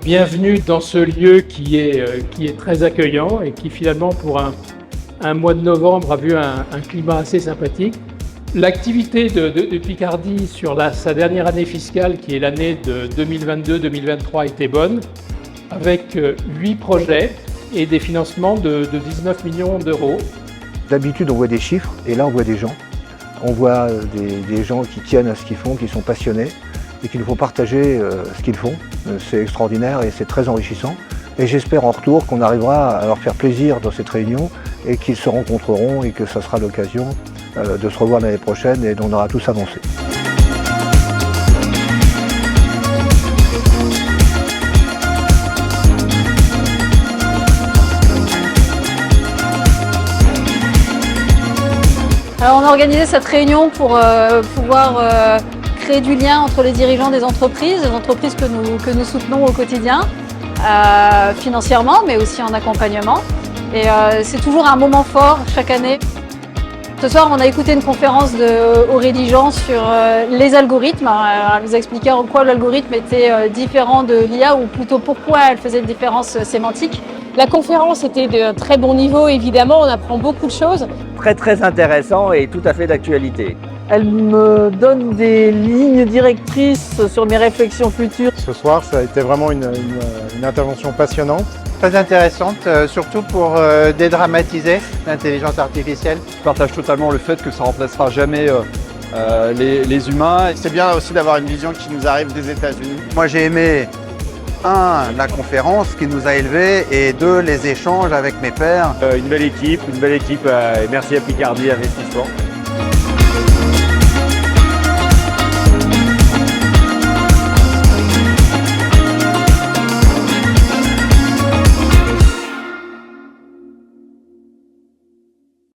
Bienvenue dans ce lieu qui est très accueillant et qui finalement pour un mois de novembre a vu un climat assez sympathique. L'activité de Picardie sur sa dernière année fiscale, qui est l'année de 2022-2023, était bonne, avec 8 projets et des financements de 19 millions d'euros. D'habitude, on voit des chiffres et là, on voit des gens. On voit des gens qui tiennent à ce qu'ils font, qui sont passionnés et qui nous font partager ce qu'ils font. C'est extraordinaire et c'est très enrichissant. Et j'espère en retour qu'on arrivera à leur faire plaisir dans cette réunion et qu'ils se rencontreront et que ça sera l'occasion de se revoir l'année prochaine et d'on aura tous avancé. Alors, on a organisé cette réunion pour pouvoir créer du lien entre les dirigeants des entreprises que nous soutenons au quotidien, financièrement, mais aussi en accompagnement. Et c'est toujours un moment fort chaque année. Ce soir, on a écouté une conférence d'Aurélie Jean sur les algorithmes. Elle nous expliquait en quoi l'algorithme était différent de l'IA, ou plutôt pourquoi elle faisait une différence sémantique. La conférence était de très bon niveau, évidemment, on apprend beaucoup de choses. Très intéressant et tout à fait d'actualité. Elle me donne des lignes directrices sur mes réflexions futures. Ce soir, ça a été vraiment une intervention passionnante. Très intéressante, surtout pour dédramatiser l'intelligence artificielle. Je partage totalement le fait que ça ne remplacera jamais les humains. C'est bien aussi d'avoir une vision qui nous arrive des États-Unis. Moi j'ai aimé, la conférence qui nous a élevés, et 2, les échanges avec mes pairs. Une belle équipe et merci à Picardie Investissement.